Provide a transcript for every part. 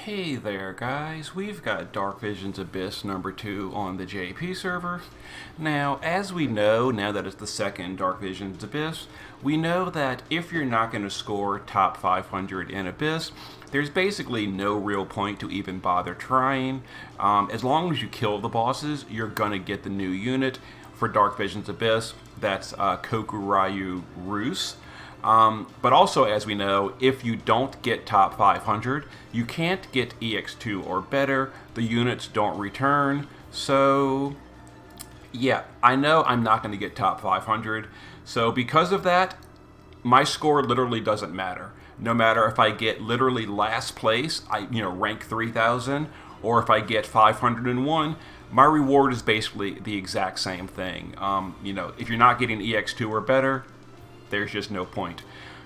Hey there, guys. We've got Dark Visions Abyss number 2 on the JP server. Now, as we know, now that it's the second Dark Visions Abyss, we know that if you're not going to score top 500 in Abyss, there's basically no real point to even bother trying. As long as you kill the bosses, you're going to get the new unit for Dark Visions Abyss. That's Kokuryu Rus. But also, as we know, if you don't get top 500, you can't get EX2 or better. The units don't return. So, yeah, I know I'm not going to get top 500. So, because of that, my score literally doesn't matter. No matter if I get literally last place, rank 3000, or if I get 501, my reward is basically the exact same thing. If you're not getting EX2 or better, there's just no point.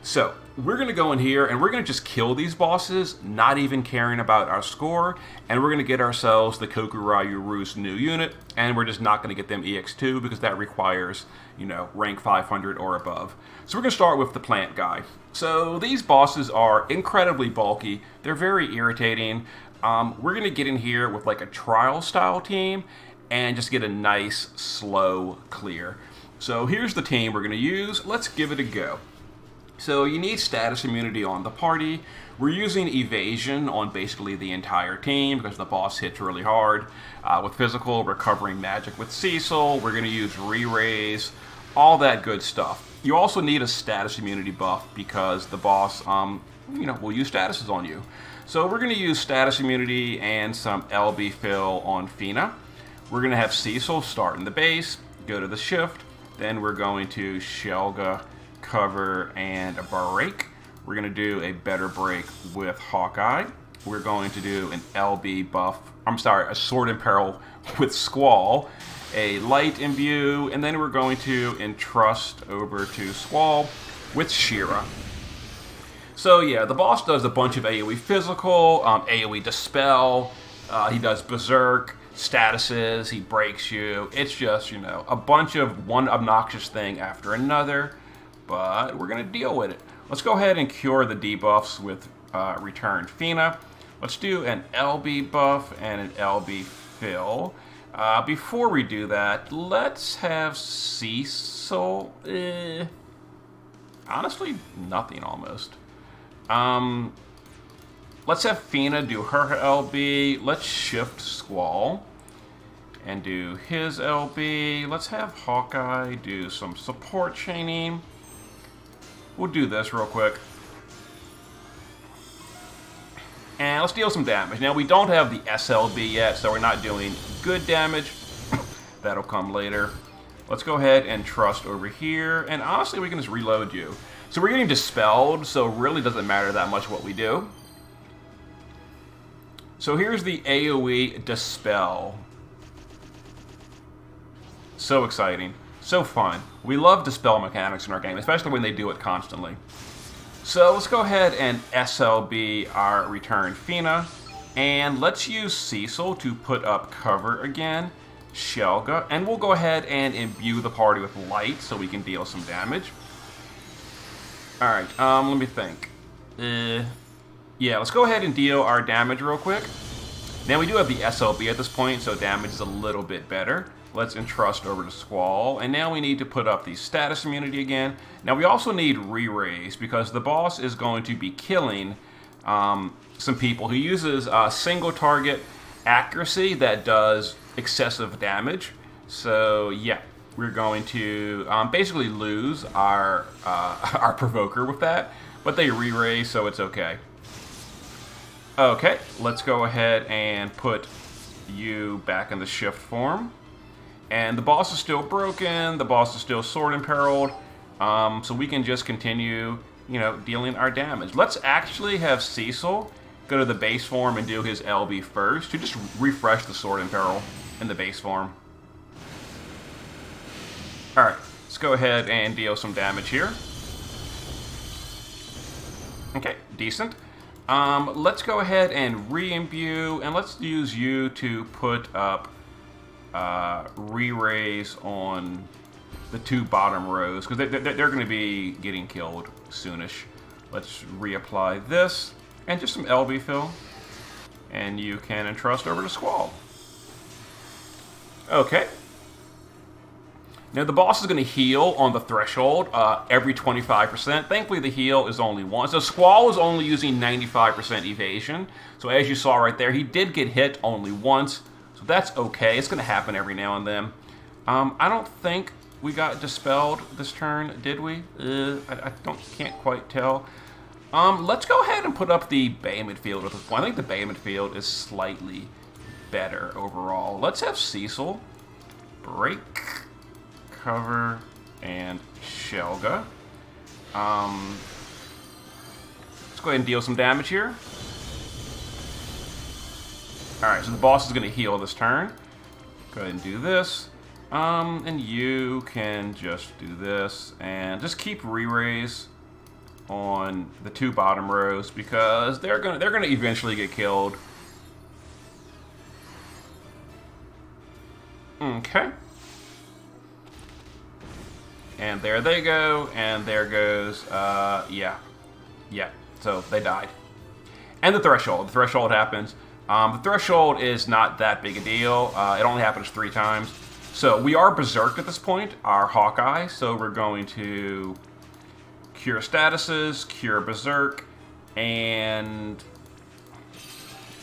So we're going to go in here and we're going to just kill these bosses, not even caring about our score, and we're going to get ourselves the Kokuryu Rus new unit, and we're just not going to get them EX2 because that requires, rank 500 or above. So we're going to start with the plant guy. So these bosses are incredibly bulky. They're very irritating. We're going to get in here with like a trial style team and just get a nice slow clear. So here's the team we're going to use. Let's give it a go. So you need status immunity on the party. We're using evasion on basically the entire team because the boss hits really hard. With physical, we're covering magic with Cecil. We're going to use re-raise, all that good stuff. You also need a status immunity buff because the boss, will use statuses on you. So we're going to use status immunity and some LB fill on Fina. We're going to have Cecil start in the base, go to the shift. Then we're going to Shelga, cover, and a break. We're going to do a better break with Hawkeye. We're going to do an LB buff, a sword in peril with Squall, a light imbue, and then we're going to entrust over to Squall with Shira. So yeah, the boss does a bunch of AoE physical, AoE dispel, he does berserk, statuses, he breaks you. It's just, a bunch of one obnoxious thing after another, but we're going to deal with it. Let's go ahead and cure the debuffs with Return Fina. Let's do an LB buff and an LB fill. Before we do that, let's have Cecil. Honestly, nothing almost. Let's have Fina do her LB. Let's shift Squall and do his LB. Let's have Hawkeye do some support chaining. We'll do this real quick. And let's deal some damage. Now, we don't have the SLB yet, so we're not doing good damage. That'll come later. Let's go ahead and trust over here. And honestly, we can just reload you. So we're getting dispelled, so it really doesn't matter that much what we do. So here's the AoE Dispel. So exciting. So fun. We love Dispel mechanics in our game, especially when they do it constantly. So let's go ahead and SLB our Return Fina. And let's use Cecil to put up cover again. Shelga. And we'll go ahead and imbue the party with light so we can deal some damage. Alright, let me think. Yeah, let's go ahead and deal our damage real quick. Now we do have the SLB at this point, so damage is a little bit better. Let's entrust over to Squall, and now we need to put up the status immunity again. Now we also need re-raise because the boss is going to be killing some people who uses single target accuracy that does excessive damage. So yeah, we're going to basically lose our our provoker with that, but they re-raise, so it's okay. Okay, let's go ahead and put you back in the shift form. And the boss is still broken, the boss is still sword imperiled, so we can just continue, dealing our damage. Let's actually have Cecil go to the base form and do his LB first to just refresh the sword imperil in the base form. Alright, let's go ahead and deal some damage here. Okay, decent. Let's go ahead and re-imbue, and let's use you to put up re-raise on the two bottom rows, because they're going to be getting killed soonish. Let's reapply this, and just some LB fill. And you can entrust over to Squall. Okay. Now the boss is going to heal on the threshold every 25%. Thankfully the heal is only once. So Squall is only using 95% evasion. So as you saw right there, he did get hit only once. So that's okay. It's going to happen every now and then. I don't think we got dispelled this turn, did we? Can't quite tell. Let's go ahead and put up the Behemoth Field at this point. I think the Behemoth Field is slightly better overall. Let's have Cecil break, cover, and Shelga. Let's go ahead and deal some damage here. Alright, so the boss is going to heal this turn. Go ahead and do this. And you can just do this and just keep re-raise on the two bottom rows because they're gonna eventually get killed. Okay. And there they go, and there goes, yeah. So they died. And the threshold happens. The threshold is not that big a deal. It only happens 3 times. So we are berserked at this point, our Hawkeye, so we're going to cure statuses, cure berserk, and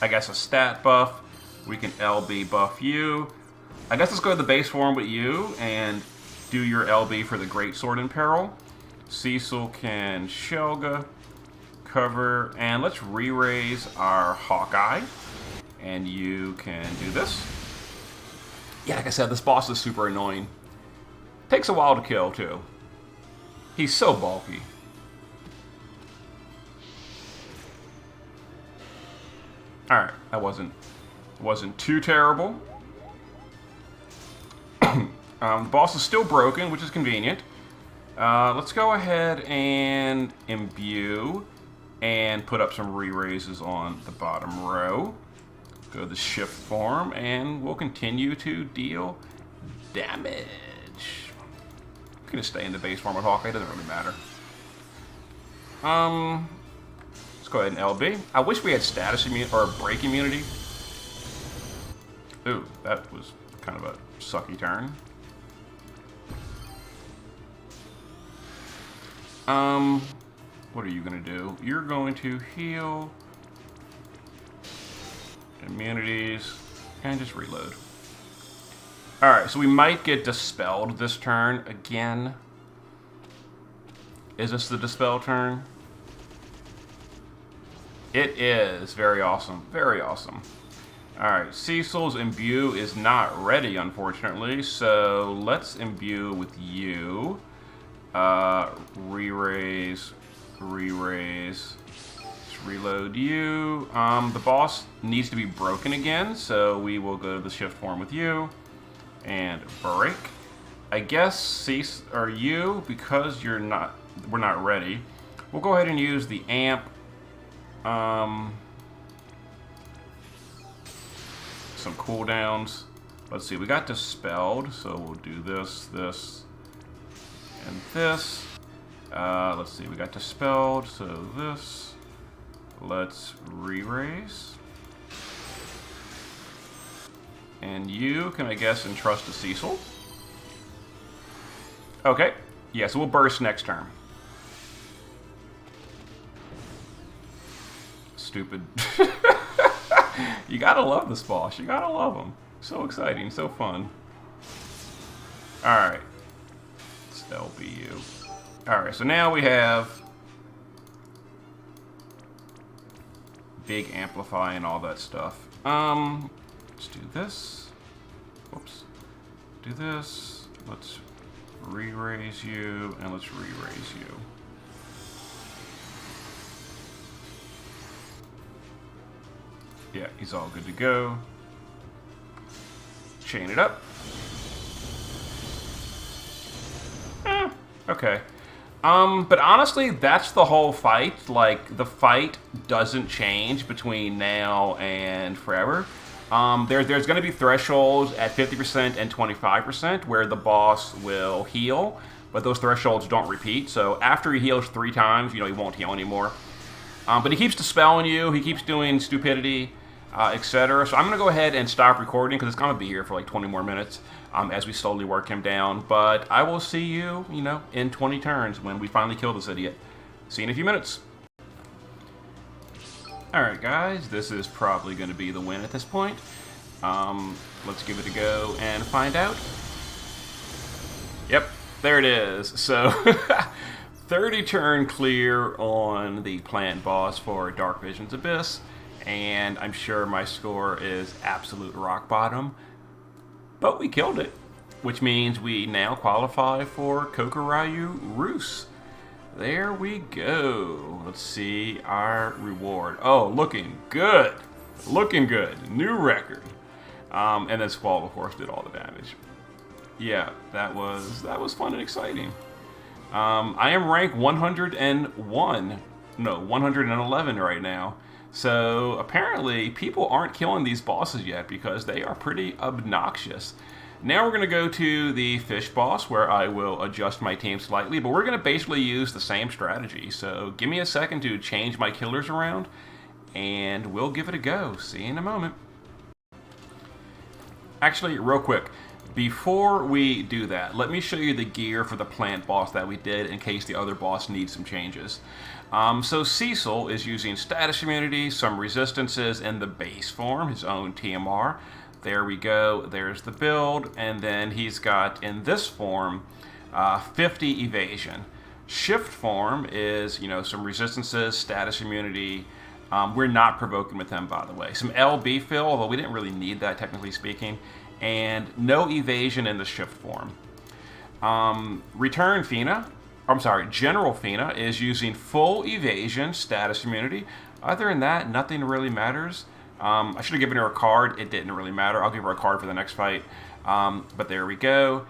I guess a stat buff. We can LB buff you. I guess let's go to the base form with you and do your LB for the Great Sword in Peril. Cecil can Shelga, cover, and let's re-raise our Hawkeye. And you can do this. Yeah, like I said, this boss is super annoying. Takes a while to kill, too. He's so bulky. Alright, that wasn't too terrible. The boss is still broken, which is convenient. Let's go ahead and imbue and put up some re-raises on the bottom row. Go to the shift form, and we'll continue to deal damage. I'm gonna stay in the base form with Hawkeye, it doesn't really matter. Let's go ahead and LB. I wish we had status immunity or break immunity. Ooh, that was kind of a sucky turn. What are you gonna do? You're going to heal, immunities, and just reload. Alright, so we might get dispelled this turn again. Is this the dispel turn? It is. Very awesome. Very awesome. Alright, Cecil's imbue is not ready, unfortunately, so let's imbue with you. Re-raise, re-raise. Let's reload you. The boss needs to be broken again, so we will go to the shift form with you. And break. I guess Cecil, or you, because we're not ready, we'll go ahead and use the amp. Some cooldowns. Let's see, we got dispelled, so we'll do this, this, and this. Let's see, we got dispelled, so this. Let's re-raise. And you can, I guess, entrust to Cecil. Okay. Yeah, so we'll burst next turn. Stupid. You gotta love this boss. You gotta love him. So exciting, so fun. Alright. Let's LBU. Alright, so now we have big amplify and all that stuff. Let's do this. Whoops. Do this. Let's re-raise you, and let's re-raise you. Yeah, he's all good to go. Chain it up. Okay. But honestly, that's the whole fight. Like, the fight doesn't change between now and forever. There's going to be thresholds at 50% and 25% where the boss will heal, but those thresholds don't repeat. So after he heals 3 times, he won't heal anymore. But he keeps dispelling you. He keeps doing stupidity. etc. So I'm going to go ahead and stop recording because it's going to be here for like 20 more minutes as we slowly work him down. But I will see you, in 20 turns when we finally kill this idiot. See you in a few minutes. Alright guys, this is probably going to be the win at this point. Let's give it a go and find out. Yep, there it is. So, 30 turn clear on the plant boss for Dark Visions Abyss. And I'm sure my score is absolute rock bottom. But we killed it. Which means we now qualify for Kokoryu Rus. There we go. Let's see our reward. Oh, looking good. Looking good. New record. And then Squall, of course, did all the damage. Yeah, that was fun and exciting. I am ranked 111 right now. So apparently people aren't killing these bosses yet because they are pretty obnoxious. Now we're going to go to the fish boss where I will adjust my team slightly, but we're going to basically use the same strategy. So give me a second to change my killers around and we'll give it a go. See you in a moment. Actually, real quick, before we do that, let me show you the gear for the plant boss that we did in case the other boss needs some changes. So Cecil is using status immunity, some resistances in the base form, his own TMR. There we go, there's the build, and then he's got, in this form, 50 evasion. Shift form is, some resistances, status immunity. We're not provoking with him, by the way. Some LB fill, although we didn't really need that, technically speaking. And no evasion in the shift form. General Fina is using full evasion, status immunity. Other than that, nothing really matters. I should have given her a card. It didn't really matter. I'll give her a card for the next fight. But there we go.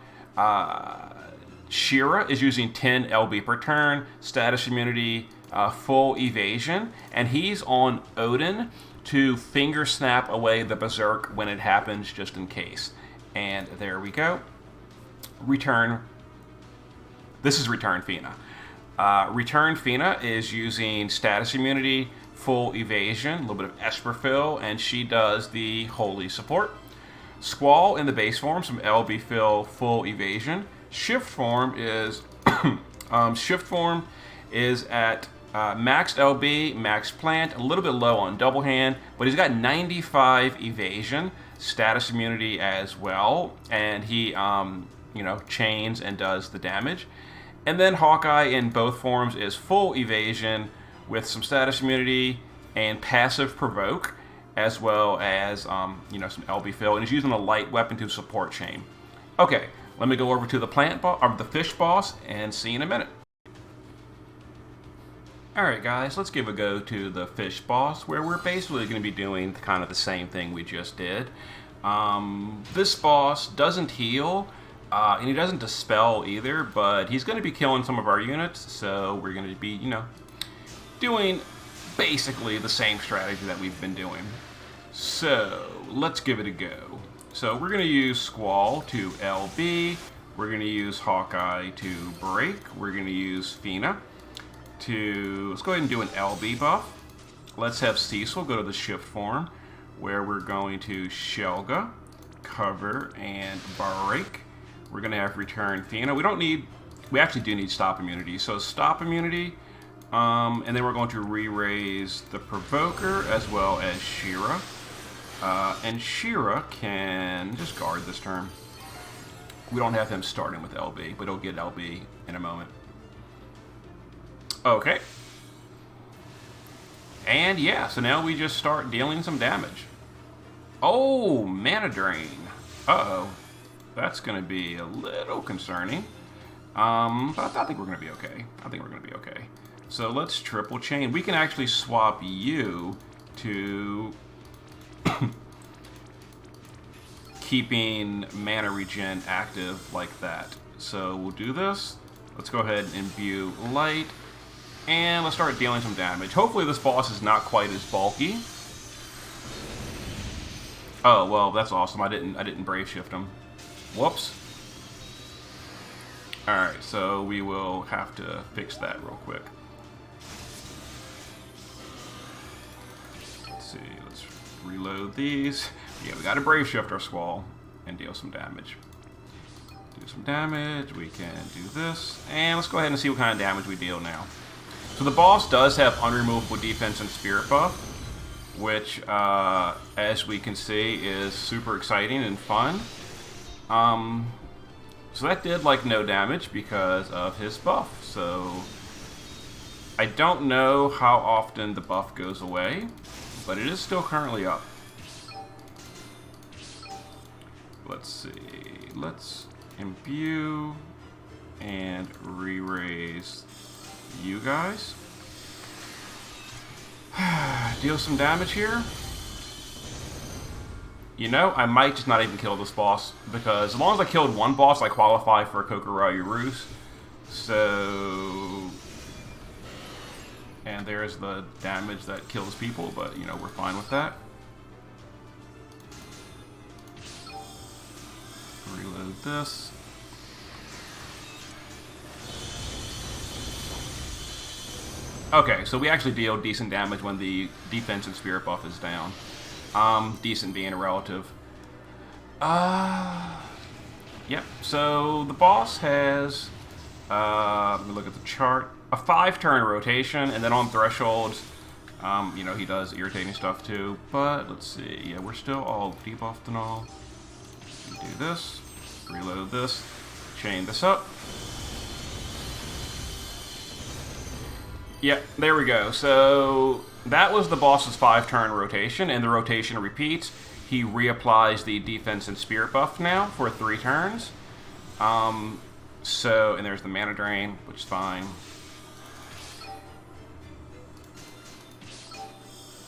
Shira is using 10 LB per turn, status immunity, full evasion, and he's on Odin to finger snap away the Berserk when it happens, just in case. And there we go. Return. This is Return Fina. Return Fina is using status immunity, full evasion, a little bit of Esper fill, and she does the holy support. Squall in the base form, some LB fill, full evasion. Shift form is at maxed LB, maxed plant, a little bit low on double hand, but he's got 95 evasion, status immunity as well, and he chains and does the damage. And then Hawkeye in both forms is full evasion with some status immunity and passive provoke, as well as some LB fill, and he's using a light weapon to support chain. Okay, let me go over to the the fish boss and see you in a minute. Alright guys, let's give a go to the fish boss, where we're basically going to be doing kind of the same thing we just did. This boss doesn't heal, and he doesn't dispel either, but he's going to be killing some of our units, so we're going to be, doing basically the same strategy that we've been doing. So, let's give it a go. So, we're going to use Squall to LB, we're going to use Hawkeye to break, we're going to use Fina let's go ahead and do an LB buff. Let's have Cecil go to the shift form, where we're going to Shelga, cover, and break. We're going to have Return Fina. We actually do need stop immunity. So stop immunity, and then we're going to re-raise the Provoker as well as Shira. And Shira can just guard this turn. We don't have him starting with LB, but he'll get LB in a moment. Okay. And yeah, so now we just start dealing some damage. Oh, mana drain. Uh-oh. That's going to be a little concerning. But I think we're going to be okay. So let's triple chain. We can actually swap you to keeping mana regen active like that. So we'll do this. Let's go ahead and imbue light. And let's start dealing some damage. Hopefully this boss is not quite as bulky. Oh, well, that's awesome. I didn't brave shift him. Whoops. Alright, so we will have to fix that real quick. Let's see, let's reload these. Yeah, we got to Brave Shift our Squall and deal some damage. Do some damage. We can do this. And let's go ahead and see what kind of damage we deal now. So the boss does have unremovable defense and spirit buff, which, as we can see, is super exciting and fun. So that did, like, no damage because of his buff. So I don't know how often the buff goes away, but it is still currently up. Let's see. Let's imbue and re-raise you guys. Deal some damage here. You know, I might just not even kill this boss, because as long as I killed one boss, I qualify for a Kokuryu Roost. So... And there's the damage that kills people, but, you know, we're fine with that. Reload this. Okay, so we actually deal decent damage when the defense and spirit buff is down. Decent being a relative. Yep, so the boss has, let me look at the chart, a 5-turn rotation, and then on thresholds, you know, he does irritating stuff too. But let's see, yeah, we're still all debuffed and all. Do this, reload this, chain this up. Yep, there we go. So that was the boss's 5-turn rotation, and the rotation repeats. He reapplies the defense and spirit buff now for 3 turns. And there's the mana drain, which is fine.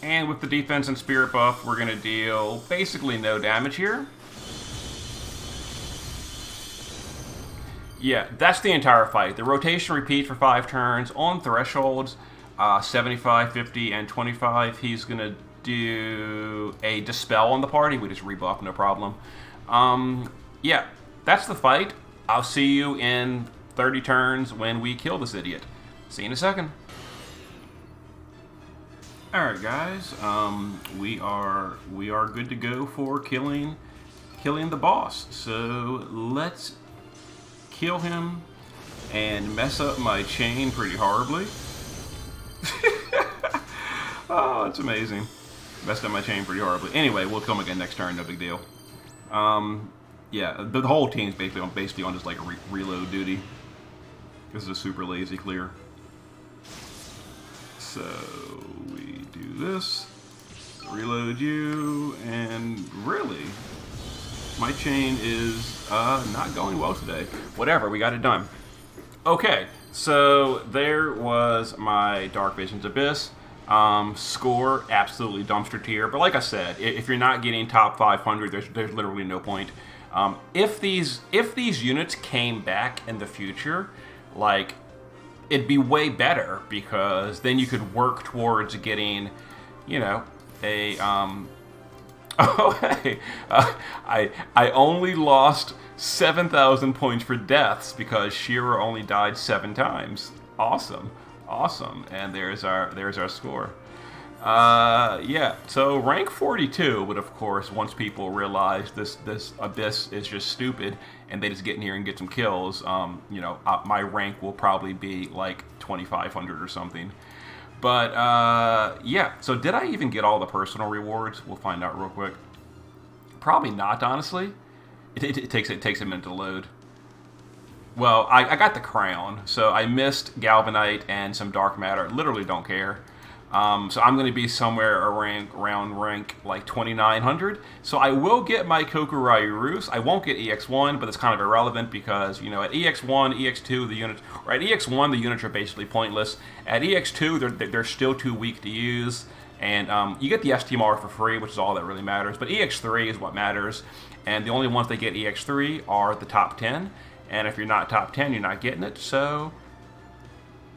And with the defense and spirit buff, we're going to deal basically no damage here. Yeah, that's the entire fight. The rotation repeats for 5 turns. On thresholds, 75, 50, and 25, he's going to do a Dispel on the party. We just rebuff, no problem. Yeah, that's the fight. I'll see you in 30 turns when we kill this idiot. See you in a second. Alright guys, we are good to go for killing the boss. So let's kill him and mess up my chain pretty horribly. Oh, it's amazing. Messed up my chain pretty horribly. Anyway, we'll kill him again next turn, no big deal. Yeah, the whole team's basically on just like reload duty. This is a super lazy clear. So we do this, reload you, and really, my chain is not going well today. Whatever, we got it done. Okay, so there was my Dark Visions Abyss. Score, absolutely dumpster tier. But like I said, if you're not getting top 500, there's literally no point. If these units came back in the future, like, it'd be way better, because then you could work towards getting, you know, a oh hey, I only lost 7,000 points for deaths because Shira only died 7 times. Awesome, awesome. And there's our score. Yeah, so rank 42 would, of course, once people realize this Abyss is just stupid and they just get in here and get some kills, you know, my rank will probably be like 2,500 or something. But, yeah, so did I even get all the personal rewards? We'll find out real quick. Probably not, honestly. It takes a minute to load. Well, I got the crown, so I missed Galvanite and some Dark Matter. Literally don't care. So I'm going to be somewhere around rank like 2,900. So I will get my Kokuryu Roost. I won't get EX1, but it's kind of irrelevant because, you know, at EX1, EX2, the units, or at EX1, the units are basically pointless. At EX2, they're still too weak to use. And you get the STMR for free, which is all that really matters. But EX3 is what matters. And the only ones that get EX3 are the top 10. And if you're not top 10, you're not getting it. So,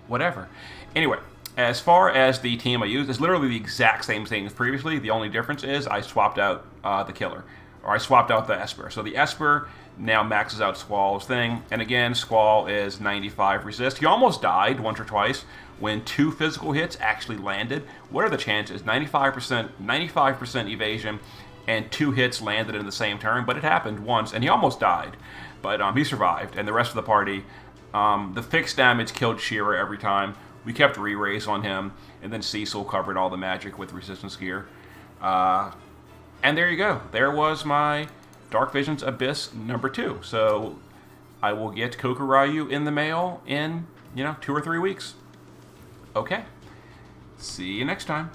whatever. Anyway. As far as the team I used, it's literally the exact same thing as previously. The only difference is I swapped out the killer, or I swapped out the Esper. So the Esper now maxes out Squall's thing, and again, Squall is 95 resist. He almost died once or twice when 2 physical hits actually landed. What are the chances? 95% evasion, and 2 hits landed in the same turn, but it happened once, and he almost died. But he survived, and the rest of the party, the fixed damage killed She-Ra every time. We kept re-raise on him, and then Cecil covered all the magic with resistance gear. And there you go. There was my Dark Visions Abyss number 2. So I will get Kokuryu in the mail in, 2 or 3 weeks. Okay. See you next time.